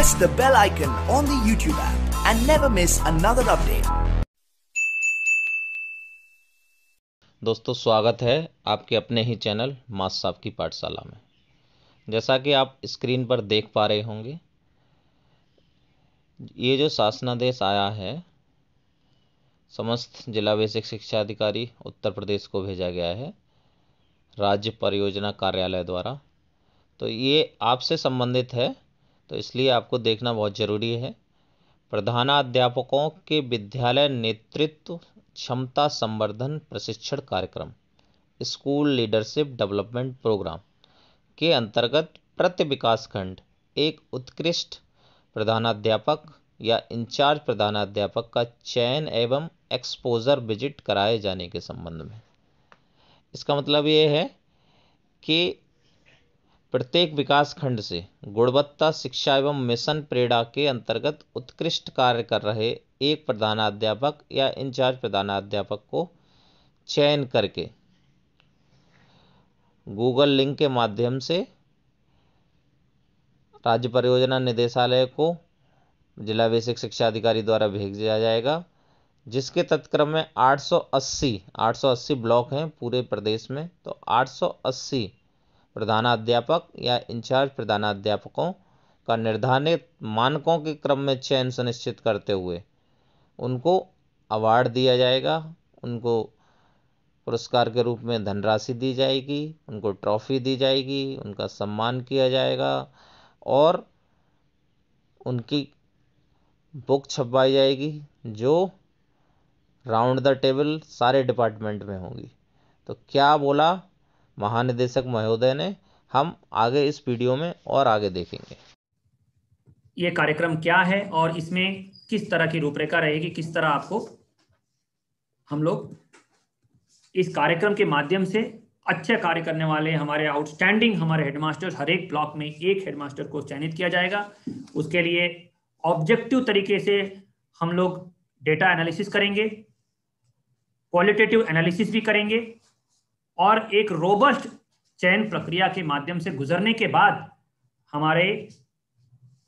press the bell icon on the YouTube app and never miss another update. दोस्तों, स्वागत है आपके अपने ही चैनल मास साहब की पाठशाला में। जैसा कि आप स्क्रीन पर देख पा रहे होंगे, ये जो शासनादेश आया है समस्त जिला बेसिक शिक्षा अधिकारी उत्तर प्रदेश को भेजा गया है राज्य परियोजना कार्यालय द्वारा। तो ये आपसे संबंधित है, तो इसलिए आपको देखना बहुत ज़रूरी है। प्रधानाध्यापकों के विद्यालय नेतृत्व क्षमता संवर्धन प्रशिक्षण कार्यक्रम स्कूल लीडरशिप डेवलपमेंट प्रोग्राम के अंतर्गत प्रति विकासखंड एक उत्कृष्ट प्रधानाध्यापक या इंचार्ज प्रधानाध्यापक का चयन एवं एक्सपोजर विजिट कराए जाने के संबंध में। इसका मतलब ये है कि प्रत्येक विकासखंड से गुणवत्ता शिक्षा एवं मिशन प्रेरणा के अंतर्गत उत्कृष्ट कार्य कर रहे एक प्रधानाध्यापक या इंचार्ज प्रधानाध्यापक को चयन करके गूगल लिंक के माध्यम से राज्य परियोजना निदेशालय को जिला बेसिक शिक्षा अधिकारी द्वारा भेजा जाएगा, जिसके तत्क्रम में 880 ब्लॉक हैं पूरे प्रदेश में। तो 880 प्रधानाध्यापक या इंचार्ज प्रधानाध्यापकों का निर्धारित मानकों के क्रम में चयन सुनिश्चित करते हुए उनको अवार्ड दिया जाएगा। उनको पुरस्कार के रूप में धनराशि दी जाएगी, उनको ट्रॉफी दी जाएगी, उनका सम्मान किया जाएगा और उनकी बुक छपवाई जाएगी जो राउंड द टेबल सारे डिपार्टमेंट में होगी। तो क्या बोला महानिदेशक महोदय ने, हम आगे इस वीडियो में और आगे देखेंगे। ये कार्यक्रम क्या है और इसमें किस तरह की रूपरेखा रहेगी, किस तरह आपको हम लोग इस कार्यक्रम के माध्यम से अच्छे कार्य करने वाले हमारे आउटस्टैंडिंग हमारे हेडमास्टर्स, हर एक ब्लॉक में एक हेडमास्टर को चयनित किया जाएगा। उसके लिए ऑब्जेक्टिव तरीके से हम लोग डेटा एनालिसिस करेंगे, क्वालिटेटिव एनालिसिस भी करेंगे और एक रोबस्ट चयन प्रक्रिया के माध्यम से गुजरने के बाद हमारे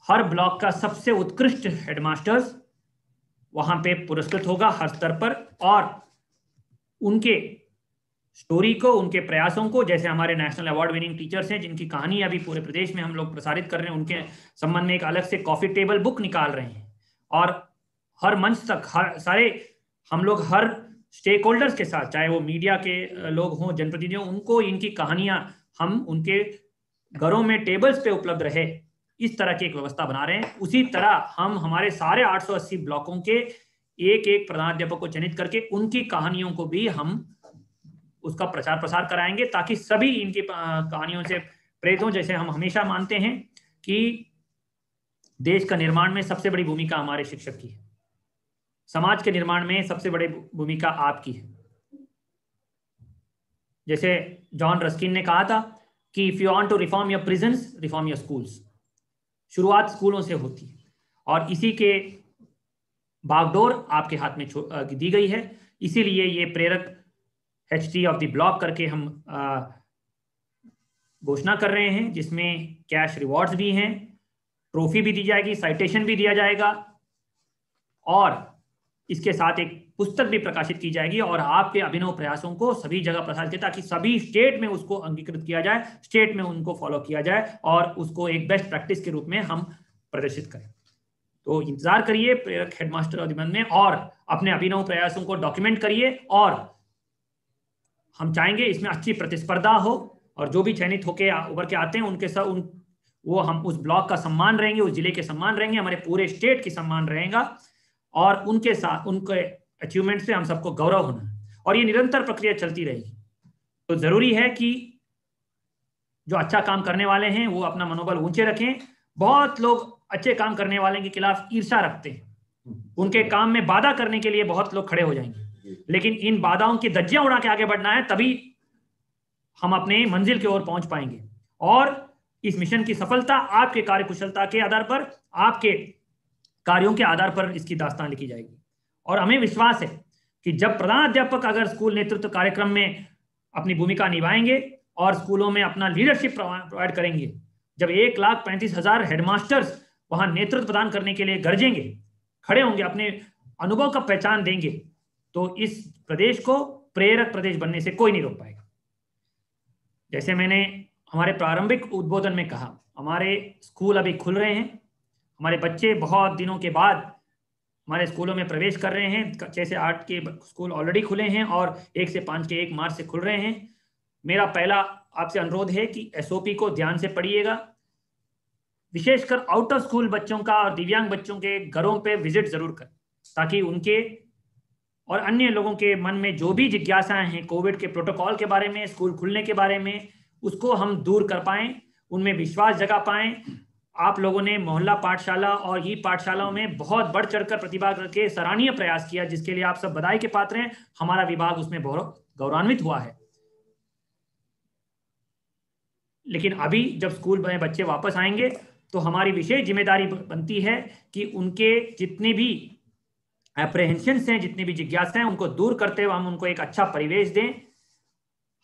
हर ब्लॉक का सबसे उत्कृष्ट हेडमास्टर्स वहां पे पुरस्कृत होगा हर स्तर पर, और उनके स्टोरी को, उनके प्रयासों को, जैसे हमारे नेशनल अवार्ड विनिंग टीचर्स हैं जिनकी कहानी अभी पूरे प्रदेश में हम लोग प्रसारित कर रहे हैं, उनके संबंध में एक अलग से कॉफी टेबल बुक निकाल रहे हैं और हर मंच तक सारे हम लोग हर स्टेक होल्डर्स के साथ, चाहे वो मीडिया के लोग हों, जनप्रतिनिधि हों, उनको इनकी कहानियां हम उनके घरों में टेबल्स पे उपलब्ध रहे, इस तरह की एक व्यवस्था बना रहे हैं। उसी तरह हम हमारे सारे 880 ब्लॉकों के एक एक प्रधानाध्यापक को चयनित करके उनकी कहानियों को भी हम उसका प्रचार प्रसार कराएंगे ताकि सभी इनकी कहानियों से प्रेरित हों। जैसे हम हमेशा मानते हैं कि देश का निर्माण में सबसे बड़ी भूमिका हमारे शिक्षक की है, समाज के निर्माण में सबसे बड़ी भूमिका आपकी है। जैसे जॉन रस्किन ने कहा था कि if you want to reform your prisons, reform your schools. शुरुआत स्कूलों से होती है और इसी के बागडोर आपके हाथ में दी गई है। इसीलिए ये प्रेरक HT ऑफ द ब्लॉक करके हम घोषणा कर रहे हैं, जिसमें कैश रिवॉर्ड्स भी हैं, ट्रॉफी भी दी जाएगी, साइटेशन भी दिया जाएगा और इसके साथ एक पुस्तक भी प्रकाशित की जाएगी और आपके अभिनव प्रयासों को सभी जगह प्रसारित किया ताकि सभी स्टेट में उसको अंगीकृत किया जाए, स्टेट में उनको फॉलो किया जाए और उसको एक बेस्ट प्रैक्टिस के रूप में हम प्रदर्शित करें। तो इंतजार करिए प्रेरक हेडमास्टर अधिबंध में और अपने अभिनव प्रयासों को डॉक्यूमेंट करिए और हम चाहेंगे इसमें अच्छी प्रतिस्पर्धा हो और जो भी चयनित होके उभर के आते हैं उनके साथ वो हम उस ब्लॉक का सम्मान रहेंगे, उस जिले के सम्मान रहेंगे, हमारे पूरे स्टेट की सम्मान रहेगा और उनके साथ उनके अचीवमेंट से हम सबको गौरव होना है और ये निरंतर प्रक्रिया चलती रहेगी। तो जरूरी है कि जो अच्छा काम करने वाले हैं वो अपना मनोबल ऊंचे रखें। बहुत लोग अच्छे काम करने वाले के खिलाफ ईर्ष्या रखते हैं, उनके काम में बाधा करने के लिए बहुत लोग खड़े हो जाएंगे, लेकिन इन बाधाओं की धज्जियां उड़ा के आगे बढ़ना है, तभी हम अपने मंजिल की ओर पहुंच पाएंगे। और इस मिशन की सफलता आपके कार्य कुशलता के आधार पर, आपके कार्यों के आधार पर इसकी दास्तान लिखी जाएगी। और हमें विश्वास है कि जब प्रधानाध्यापक अगर स्कूल नेतृत्व कार्यक्रम में अपनी भूमिका निभाएंगे और स्कूलों में अपना लीडरशिप प्रोवाइड करेंगे, जब 1,35,000 हेडमास्टर्स वहां नेतृत्व प्रदान करने के लिए गरजेंगे, खड़े होंगे, अपने अनुभव का पहचान देंगे, तो इस प्रदेश को प्रेरक प्रदेश बनने से कोई नहीं रोक पाएगा। जैसे मैंने हमारे प्रारंभिक उद्बोधन में कहा, हमारे स्कूल अभी खुल रहे हैं, हमारे बच्चे बहुत दिनों के बाद हमारे स्कूलों में प्रवेश कर रहे हैं। 6 से 8 के स्कूल ऑलरेडी खुले हैं और 1 से 5 के 1 मार्च से खुल रहे हैं। मेरा पहला आपसे अनुरोध है कि एसओपी को ध्यान से पढ़िएगा, विशेषकर आउट ऑफ स्कूल बच्चों का और दिव्यांग बच्चों के घरों पे विजिट जरूर करें, ताकि उनके और अन्य लोगों के मन में जो भी जिज्ञासाएं हैं कोविड के प्रोटोकॉल के बारे में, स्कूल खुलने के बारे में, उसको हम दूर कर पाएं, उनमें विश्वास जगा पाएं। आप लोगों ने मोहल्ला पाठशाला और ई पाठशालाओं में बहुत बढ़ चढ़कर प्रतिभा करके सराहनीय प्रयास किया, जिसके लिए आप सब बधाई के पात्र हैं। हमारा विभाग उसमें बहुत गौरवान्वित हुआ है। लेकिन अभी जब स्कूल में बच्चे वापस आएंगे तो हमारी विशेष जिम्मेदारी बनती है कि उनके जितने भी एप्रहेंशंस हैं, जितनी भी जिज्ञासा हैं, उनको दूर करते हुए हम उनको एक अच्छा परिवेश दें,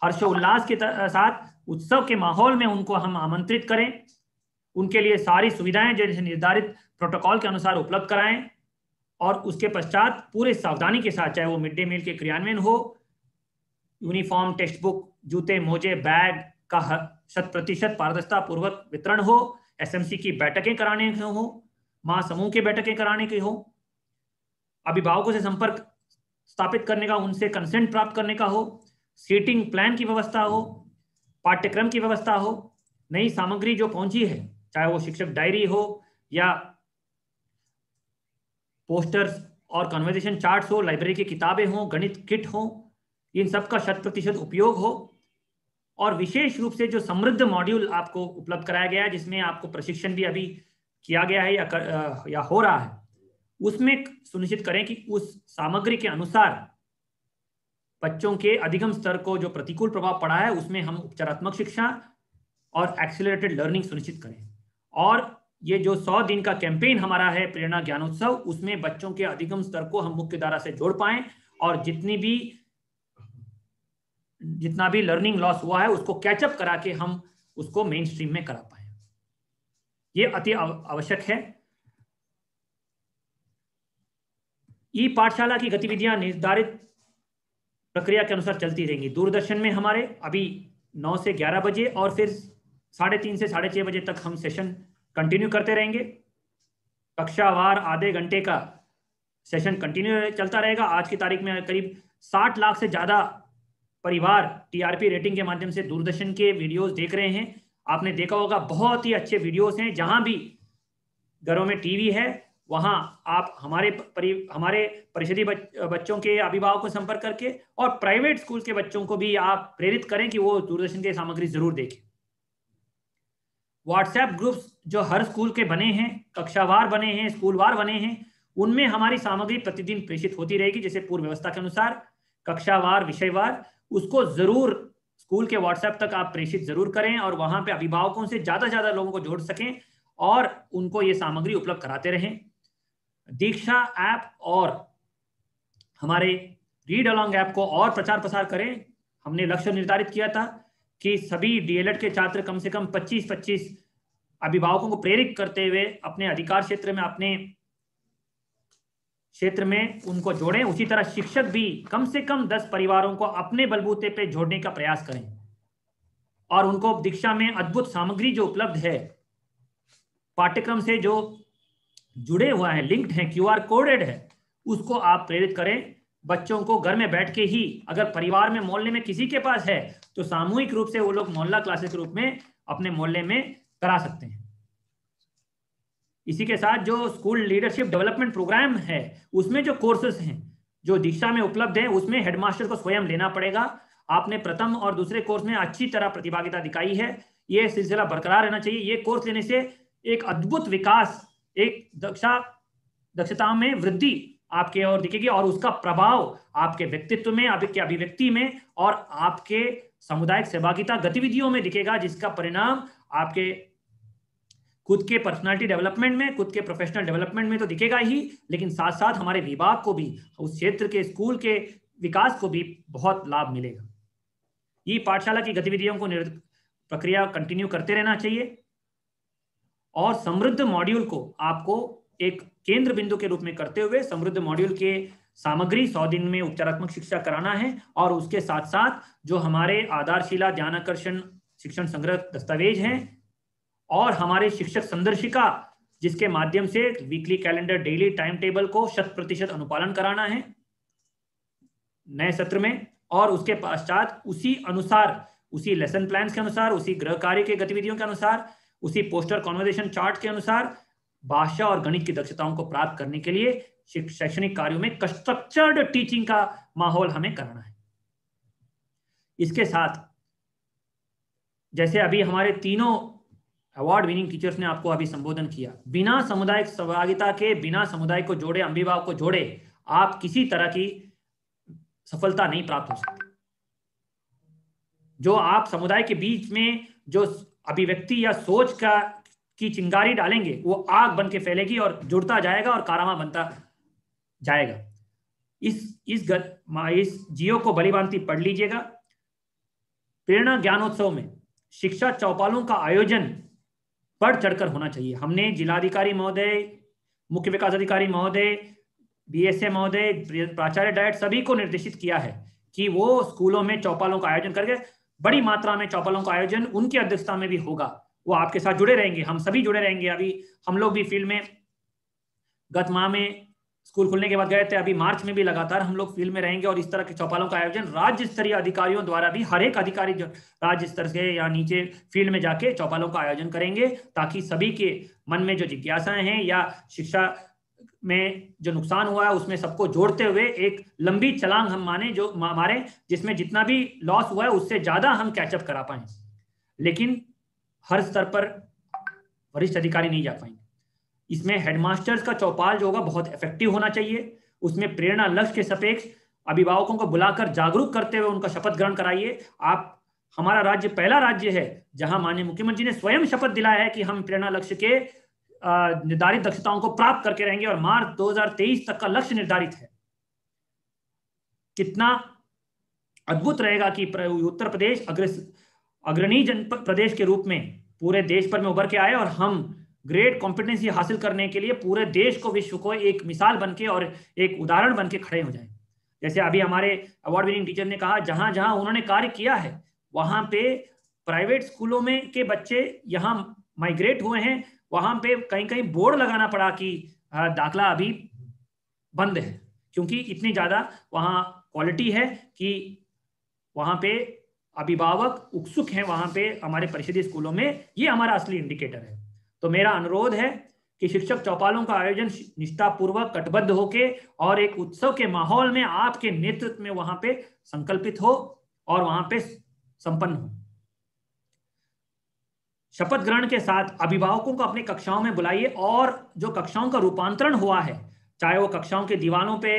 हर्षोल्लास के साथ उत्सव के माहौल में उनको हम आमंत्रित करें, उनके लिए सारी सुविधाएं जैसे निर्धारित प्रोटोकॉल के अनुसार उपलब्ध कराएं, और उसके पश्चात पूरे सावधानी के साथ, चाहे वो मिड डे मील के क्रियान्वयन हो, यूनिफॉर्म, टेक्स्ट बुक, जूते, मोजे, बैग का 100% पारदर्शिता पूर्वक वितरण हो, एसएमसी की बैठकें कराने की हो, महासमूह की बैठकें कराने की हो, अभिभावकों से संपर्क स्थापित करने का, उनसे कंसेंट प्राप्त करने का हो, सीटिंग प्लान की व्यवस्था हो, पाठ्यक्रम की व्यवस्था हो, नई सामग्री जो पहुंची है, चाहे वो शिक्षक डायरी हो या पोस्टर्स और कन्वर्सेशन चार्ट्स हो, लाइब्रेरी की किताबें हो, गणित किट हो, इन सब का 100% उपयोग हो। और विशेष रूप से जो समृद्ध मॉड्यूल आपको उपलब्ध कराया गया है, जिसमें आपको प्रशिक्षण भी अभी किया गया है या हो रहा है, उसमें सुनिश्चित करें कि उस सामग्री के अनुसार बच्चों के अधिगम स्तर को जो प्रतिकूल प्रभाव पड़ा है उसमें हम उपचारात्मक शिक्षा और एक्सीलरेटेड लर्निंग सुनिश्चित करें। और ये जो 100 दिन का कैंपेन हमारा है प्रेरणा ज्ञानोत्सव, उसमें बच्चों के अधिगम स्तर को हम मुख्य धारा से जोड़ पाएं और जितना भी लर्निंग लॉस हुआ है उसको कैचअप करा के हम उसको मेन स्ट्रीम में करा पाए। ये अति आवश्यक है। ई पाठशाला की गतिविधियां निर्धारित प्रक्रिया के अनुसार चलती रहेंगी। दूरदर्शन में हमारे अभी 9 से 11 बजे और फिर 3:30 से 6:30 बजे तक हम सेशन कंटिन्यू करते रहेंगे। कक्षावार आधे घंटे का सेशन कंटिन्यू चलता रहेगा। आज की तारीख में करीब 60 लाख से ज़्यादा परिवार टीआरपी रेटिंग के माध्यम से दूरदर्शन के वीडियोस देख रहे हैं। आपने देखा होगा बहुत ही अच्छे वीडियोस हैं। जहां भी घरों में टीवी है वहां आप हमारे परिषदीय बच्चों के अभिभावकों से संपर्क करके और प्राइवेट स्कूल के बच्चों को भी आप प्रेरित करें कि वो दूरदर्शन की सामग्री जरूर देखें। व्हाट्सएप ग्रुप्स जो हर स्कूल के बने हैं, कक्षावार बने हैं, स्कूलवार बने हैं, उनमें हमारी सामग्री प्रतिदिन प्रेषित होती रहेगी। जैसे पूर्व व्यवस्था के अनुसार कक्षावार, विषयवार, उसको जरूर स्कूल के व्हाट्सएप तक आप प्रेषित जरूर करें और वहां पे अभिभावकों से ज्यादा से ज्यादा लोगों को जोड़ सकें और उनको ये सामग्री उपलब्ध कराते रहें। दीक्षा ऐप और हमारे रीड अलोंग ऐप को और प्रचार प्रसार करें। हमने लक्ष्य निर्धारित किया था कि सभी डीएलएड के छात्र कम से कम 25-25 अभिभावकों को प्रेरित करते हुए अपने अधिकार क्षेत्र में, अपने क्षेत्र में उनको जोड़ें। उसी तरह शिक्षक भी कम से कम 10 परिवारों को अपने बलबूते पे जोड़ने का प्रयास करें और उनको दीक्षा में अद्भुत सामग्री जो उपलब्ध है, पाठ्यक्रम से जो जुड़े हुआ है, लिंक्ड है, क्यूआर कोडेड है, उसको आप प्रेरित करें। बच्चों को घर में बैठ के ही, अगर परिवार में, मोहल्ले में किसी के पास है तो सामूहिक रूप से वो लोग मोहल्ला क्लासेस के रूप में अपने मोहल्ले में करा सकते हैं। इसी के साथ जो स्कूल लीडरशिप डेवलपमेंट प्रोग्राम है उसमें जो कोर्सेस हैं जो दीक्षा में उपलब्ध है उसमें हेडमास्टर को स्वयं लेना पड़ेगा। आपने प्रथम और दूसरे कोर्स में अच्छी तरह प्रतिभागिता दिखाई है, ये सिलसिला बरकरार रहना चाहिए। ये कोर्स लेने से एक अद्भुत विकास, एक दक्षता में वृद्धि आपके ओर दिखेगी और उसका प्रभाव आपके व्यक्तित्व में, आपके अभिव्यक्ति में और आपके सामुदायिक सहभागिता गतिविधियों में दिखेगा, जिसका परिणाम आपके खुद के पर्सनालिटी डेवलपमेंट में, खुद के प्रोफेशनल डेवलपमेंट में तो दिखेगा ही, लेकिन साथ साथ हमारे विभाग को भी, उस क्षेत्र के स्कूल के विकास को भी बहुत लाभ मिलेगा। ये पाठशाला की गतिविधियों को प्रक्रिया कंटिन्यू करते रहना चाहिए और समृद्ध मॉड्यूल को आपको एक केंद्र बिंदु के रूप में करते हुए समृद्ध मॉड्यूल के सामग्री 100 दिन में उपचारात्मक शिक्षा कराना है, और उसके साथ साथ जो हमारे आधारशिला ध्यानाकर्षण शिक्षण संग्रह दस्तावेज हैं और हमारे शिक्षक संदर्शिका जिसके माध्यम से weekly calendar daily time table को 100% अनुपालन कराना है नए सत्र में, और उसके पश्चात उसी अनुसार, उसी लेसन प्लान के अनुसार, उसी गृह कार्य के गतिविधियों के अनुसार, उसी पोस्टर कॉन्वर्सेशन चार्ट के अनुसार भाषा और गणित की दक्षताओं को प्राप्त करने के लिए शैक्षणिक कार्यों में स्ट्रक्चर्ड टीचिंग का माहौल हमें करना है। इसके साथ जैसे अभी हमारे तीनों अवार्ड विनिंग टीचर्स ने आपको अभी संबोधन किया, बिना सामुदायिक सहभागिता के, बिना समुदाय को जोड़े, अभिभावक को जोड़े, आप किसी तरह की सफलता नहीं प्राप्त हो सकती। जो आप समुदाय के बीच में जो अभिव्यक्ति या सोच की चिंगारी डालेंगे वो आग बन के फैलेगी और जुड़ता जाएगा और कारामा बनता जाएगा। इस जियो को भलीभांति पढ़ लीजिएगा। प्रेरणा ज्ञानोत्सव में शिक्षा चौपालों का आयोजन बढ़ चढ़कर होना चाहिए। हमने जिलाधिकारी महोदय, मुख्य विकास अधिकारी महोदय, बीएसए महोदय, प्राचार्य डायट सभी को निर्देशित किया है कि वो स्कूलों में चौपालों का आयोजन करके, बड़ी मात्रा में चौपालों का आयोजन उनकी अध्यक्षता में भी होगा। वो आपके साथ जुड़े रहेंगे, हम सभी जुड़े रहेंगे। अभी हम लोग भी फील्ड में गत माह में स्कूल खुलने के बाद गए थे, अभी मार्च में भी लगातार हम लोग फील्ड में रहेंगे और इस तरह के चौपालों का आयोजन राज्य स्तरीय अधिकारियों द्वारा भी, हर एक अधिकारी जो राज्य स्तर से या नीचे फील्ड में जाके चौपालों का आयोजन करेंगे, ताकि सभी के मन में जो जिज्ञासाएं हैं या शिक्षा में जो नुकसान हुआ है उसमें सबको जोड़ते हुए एक लंबी छलांग हम मारे, जिसमें जितना भी लॉस हुआ है उससे ज्यादा हम कैचअप करा पाए। लेकिन हर स्तर पर वरिष्ठ अधिकारी नहीं जा पाएंगे। इसमें हेडमास्टर्स का चौपाल जो होगा बहुत इफेक्टिव होना चाहिए। उसमें प्रेरणा लक्ष्य के सापेक्ष अभिभावकों को बुलाकर जागरूक करते हुए उनका शपथ ग्रहण कराइए। हमारा राज्य पहला राज्य है जहां माननीय मुख्यमंत्री ने स्वयं शपथ दिलाया है कि हम प्रेरणा लक्ष्य के निर्धारित दक्षताओं को प्राप्त करके रहेंगे और मार्च 2023 तक का लक्ष्य निर्धारित है। कितना अद्भुत रहेगा कि उत्तर प्रदेश अग्रणी जनपद प्रदेश के रूप में पूरे देश भर में उभर के आए और हम ग्रेट कॉम्पिटेंसी हासिल करने के लिए पूरे देश को, विश्व को एक मिसाल बनके और एक उदाहरण बनके खड़े हो जाएं। जैसे अभी हमारे अवार्ड विनिंग टीचर ने कहा, जहां जहां उन्होंने कार्य किया है वहां पे प्राइवेट स्कूलों में के बच्चे यहाँ माइग्रेट हुए हैं, वहां पे कहीं कहीं बोर्ड लगाना पड़ा कि दाखला अभी बंद है, क्योंकि इतनी ज्यादा वहां क्वालिटी है कि वहां पे अभिभावक उत्सुक हैं वहां पे हमारे परिषदीय स्कूलों में। ये हमारा असली इंडिकेटर है। तो मेरा अनुरोध है कि शिक्षक चौपालों का आयोजन निष्ठापूर्वक कटिबद्ध होके और एक उत्सव के माहौल में आपके नेतृत्व में वहां पे संकल्पित हो और वहां पे संपन्न हो। शपथ ग्रहण के साथ अभिभावकों को अपनी कक्षाओं में बुलाइए और जो कक्षाओं का रूपांतरण हुआ है, चाहे वो कक्षाओं के दीवालों पे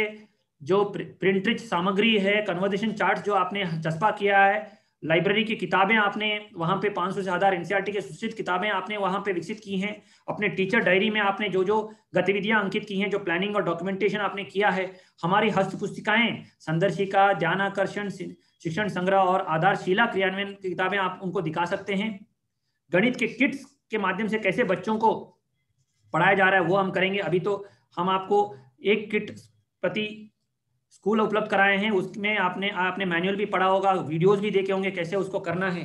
जो प्रिंट रिच सामग्री है, कन्वर्सेशन चार्ट जो आपने चस्पा किया है, लाइब्रेरी की किताबें आपने वहां पे 500 से ज्यादा एनसीईआरटी के सूचित किताबें आपने वहां पे विकसित की हैं, अपने टीचर डायरी में आपने जो जो गतिविधियां अंकित की हैं, जो प्लानिंग और डॉक्यूमेंटेशन आपने किया है, हमारी हस्त पुस्तिकाएं, संदर्शिका, ध्यानाकर्षण, शिक्षण संग्रह और आधारशिला क्रियान्वयन की किताबें आप उनको दिखा सकते हैं। गणित के किट्स के माध्यम से कैसे बच्चों को पढ़ाया जा रहा है वो हम करेंगे। अभी तो हम आपको एक किट प्रति स्कूल उपलब्ध कराए हैं, उसमें आपने मैनुअल भी पढ़ा होगा, वीडियोस भी देखे होंगे कैसे उसको करना है।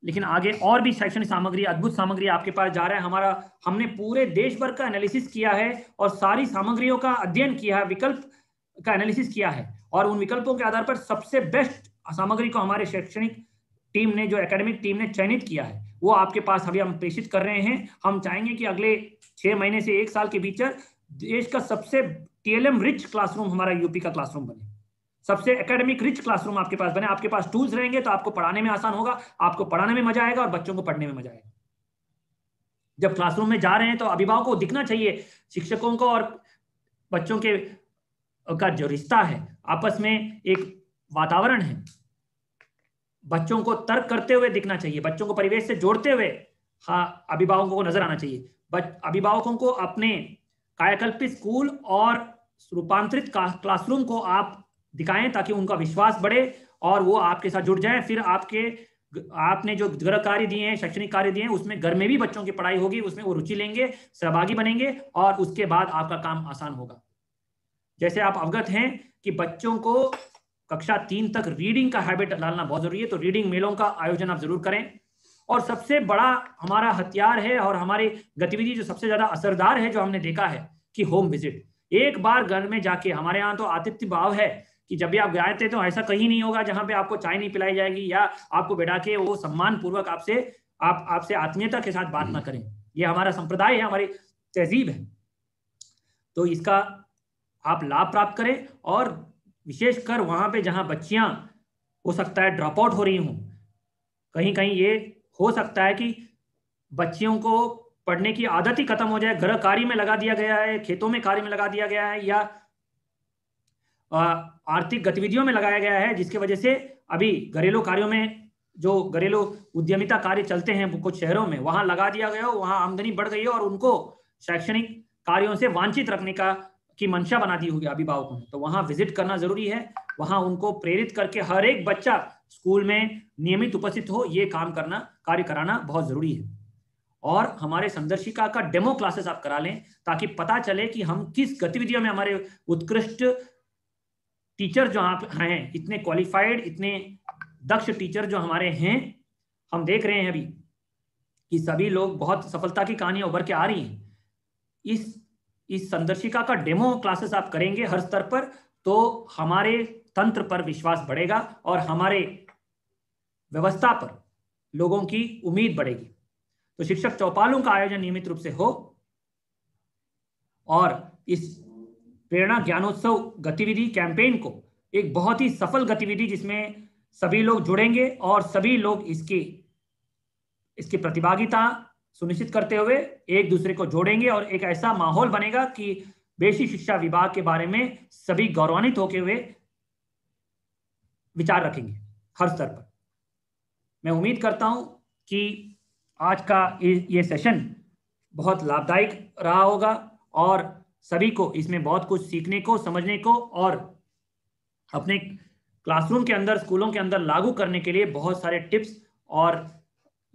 लेकिन आगे और भी शैक्षणिक सामग्री, अद्भुत सामग्री आपके पास जा रहा है। हमने पूरे देश भर का एनालिसिस किया है और सारी सामग्रियों का अध्ययन किया है, विकल्प का एनालिसिस किया है और उन विकल्पों के आधार पर सबसे बेस्ट सामग्री को हमारे शैक्षणिक टीम ने, जो एकेडमिक टीम ने चयनित किया है, वो आपके पास अभी हम प्रेषित कर रहे हैं। हम चाहेंगे कि अगले 6 महीने से 1 साल के भीतर देश का सबसे टीएलएम रिच क्लासरूम हमारा यूपी का क्लासरूम बने, सबसे एकेडमिक रिच क्लासरूम आपके पास बने। आपके पास टूल्स रहेंगे तो आपको पढ़ाने में आसान होगा, आपको पढ़ाने में मजा आएगा और बच्चों को पढ़ने में मजा आएगा। जब क्लासरूम में जा रहे हैं तो अभिभावकों को दिखना चाहिए, शिक्षकों को और बच्चों के का जो रिश्ता है, आपस में एक वातावरण है, बच्चों को तर्क करते हुए दिखना चाहिए, बच्चों को परिवेश से जोड़ते हुए अभिभावकों को नजर आना चाहिए। अभिभावकों को अपने कायाकल्पित स्कूल और रूपांतरित क्लासरूम को आप दिखाएं ताकि उनका विश्वास बढ़े और वो आपके साथ जुड़ जाएं। फिर आपके आपने जो गृह कार्य दिए हैं, शैक्षणिक कार्य दिए हैं, उसमें घर में भी बच्चों की पढ़ाई होगी, उसमें वो रुचि लेंगे, सहभागी बनेंगे और उसके बाद आपका काम आसान होगा। जैसे आप अवगत हैं कि बच्चों को कक्षा 3 तक रीडिंग का हैबिट डालना बहुत जरूरी है, तो रीडिंग मेलों का आयोजन आप जरूर करें। और सबसे बड़ा हमारा हथियार है और हमारी गतिविधि जो सबसे ज्यादा असरदार है, जो हमने देखा है कि होम विजिट। एक बार घर में जाके, हमारे यहाँ तो आतिथ्य भाव है कि जब भी आप गए थे तो ऐसा कहीं नहीं होगा जहां पे आपको चाय नहीं पिलाई जाएगी या आपको बैठा के वो सम्मान पूर्वक आपसे आत्मीयता के साथ बात ना करें। ये हमारा संप्रदाय है, हमारी तहजीब है। तो इसका आप लाभ प्राप्त करें, और विशेषकर वहां पे जहां बच्चियां हो सकता है ड्रॉप आउट हो रही हूं, कहीं कहीं ये हो सकता है कि बच्चियों को पढ़ने की आदत ही खत्म हो जाए, गृह कार्य में लगा दिया गया है, खेतों में कार्य में लगा दिया गया है, या आर्थिक गतिविधियों में लगाया गया है, जिसकी वजह से अभी घरेलू कार्यों में जो घरेलू उद्यमिता कार्य चलते हैं कुछ शहरों में, वहां लगा दिया गया हो, वहां आमदनी बढ़ गई है और उनको शैक्षणिक कार्यों से वांछित रखने की मंशा बना दी होगी अभिभावकों ने। तो वहां विजिट करना जरूरी है, वहां उनको प्रेरित करके हर एक बच्चा स्कूल में नियमित उपस्थित हो, ये कार्य कराना बहुत जरूरी है। और हमारे संदर्शिका का डेमो क्लासेस आप करा लें, ताकि पता चले कि हम किस गतिविधियों में हमारे उत्कृष्ट टीचर जो आप हैं, इतने क्वालिफाइड, इतने दक्ष टीचर जो हमारे हैं, हम देख रहे हैं अभी कि सभी लोग बहुत सफलता की कहानियां उभर के आ रही हैं। इस संदर्शिका का डेमो क्लासेस आप करेंगे हर स्तर पर, तो हमारे तंत्र पर विश्वास बढ़ेगा और हमारे व्यवस्था पर लोगों की उम्मीद बढ़ेगी। तो शिक्षक चौपालों का आयोजन नियमित रूप से हो, और इस प्रेरणा ज्ञानोत्सव गतिविधि कैंपेन को एक बहुत ही सफल गतिविधि, जिसमें सभी लोग जुड़ेंगे और सभी लोग इसकी प्रतिभागिता सुनिश्चित करते हुए एक दूसरे को जोड़ेंगे, और एक ऐसा माहौल बनेगा कि बेसिक शिक्षा विभाग के बारे में सभी गौरवान्वित होकर हुए विचार रखेंगे हर स्तर पर। मैं उम्मीद करता हूं कि आज का ये सेशन बहुत लाभदायक रहा होगा और सभी को इसमें बहुत कुछ सीखने को, समझने को और अपने क्लासरूम के अंदर, स्कूलों के अंदर लागू करने के लिए बहुत सारे टिप्स और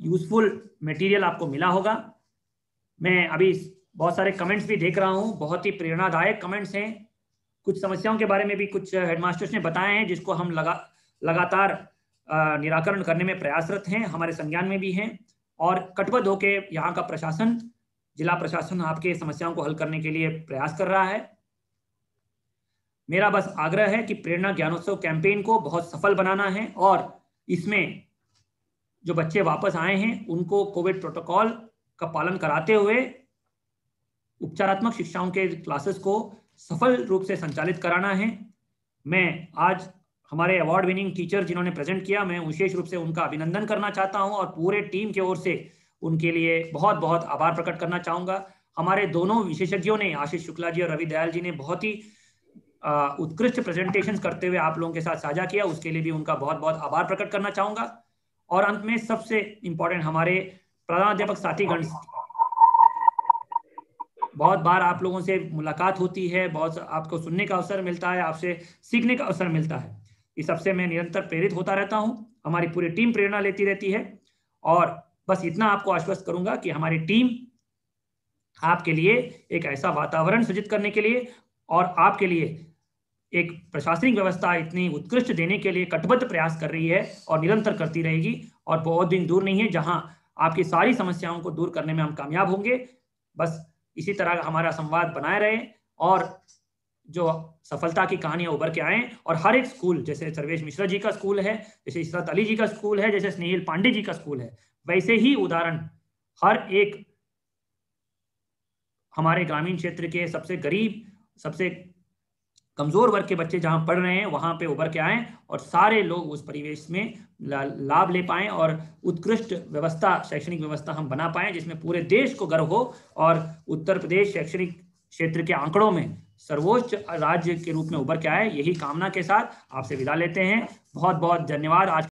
यूजफुल मटेरियल आपको मिला होगा। मैं अभी बहुत सारे कमेंट्स भी देख रहा हूं, बहुत ही प्रेरणादायक कमेंट्स हैं। कुछ समस्याओं के बारे में भी कुछ हेडमास्टर्स ने बताए हैं, जिसको हम लगातार निराकरण करने में प्रयासरत हैं, हमारे संज्ञान में भी हैं, और कटिबद्ध होकर यहाँ का प्रशासन, जिला प्रशासन आपके समस्याओं को हल करने के लिए प्रयास कर रहा है। मेरा बस आग्रह है कि प्रेरणा ज्ञानोत्सव कैंपेन को बहुत सफल बनाना है, और इसमें जो बच्चे वापस आए हैं उनको कोविड प्रोटोकॉल का पालन कराते हुए उपचारात्मक शिक्षाओं के क्लासेस को सफल रूप से संचालित कराना है। मैं आज हमारे अवार्ड विनिंग टीचर जिन्होंने प्रेजेंट किया, मैं विशेष रूप से उनका अभिनंदन करना चाहता हूं और पूरे टीम की ओर से उनके लिए बहुत बहुत आभार प्रकट करना चाहूंगा। हमारे दोनों विशेषज्ञों ने, आशीष शुक्ला जी और रवि दयाल जी ने बहुत ही उत्कृष्ट प्रेजेंटेशंस करते हुए आप लोगों के साथ साझा किया, उसके लिए भी उनका बहुत बहुत आभार प्रकट करना चाहूंगा। और अंत में सबसे इंपॉर्टेंट, हमारे प्रधानाध्यापक साथीगण, बहुत बार आप लोगों से मुलाकात होती है, बहुत आपको सुनने का अवसर मिलता है, आपसे सीखने का अवसर मिलता है। इस सबसे मैं निरंतर प्रेरित होता रहता हूं, हमारी पूरी टीम प्रेरणा लेती रहती है, और बस इतना आपको आश्वस्त करूंगा कि हमारी टीम आपके लिए एक ऐसा वातावरण सृजित करने के लिए और आपके लिए एक प्रशासनिक व्यवस्था इतनी उत्कृष्ट देने के लिए कटिबद्ध प्रयास कर रही है और निरंतर करती रहेगी, और बहुत दिन दूर नहीं है जहां आपकी सारी समस्याओं को दूर करने में हम कामयाब होंगे। बस इसी तरह हमारा संवाद बनाए रहे, और जो सफलता की कहानियां उभर के आए, और हर एक स्कूल, जैसे सर्वेश मिश्रा जी का स्कूल है, जैसे इशरत अली जी का स्कूल है, जैसे स्नेहिल पांडे जी का स्कूल है, वैसे ही उदाहरण हर एक हमारे ग्रामीण क्षेत्र के सबसे गरीब, सबसे कमजोर वर्ग के बच्चे जहां पढ़ रहे हैं वहां पे उभर के आए, और सारे लोग उस परिवेश में लाभ ले पाएं और उत्कृष्ट व्यवस्था, शैक्षणिक व्यवस्था हम बना पाएं जिसमें पूरे देश को गर्व हो, और उत्तर प्रदेश शैक्षणिक क्षेत्र के आंकड़ों में सर्वोच्च राज्य के रूप में उभर के आए। यही कामना के साथ आपसे विदा लेते हैं। बहुत बहुत धन्यवाद। आज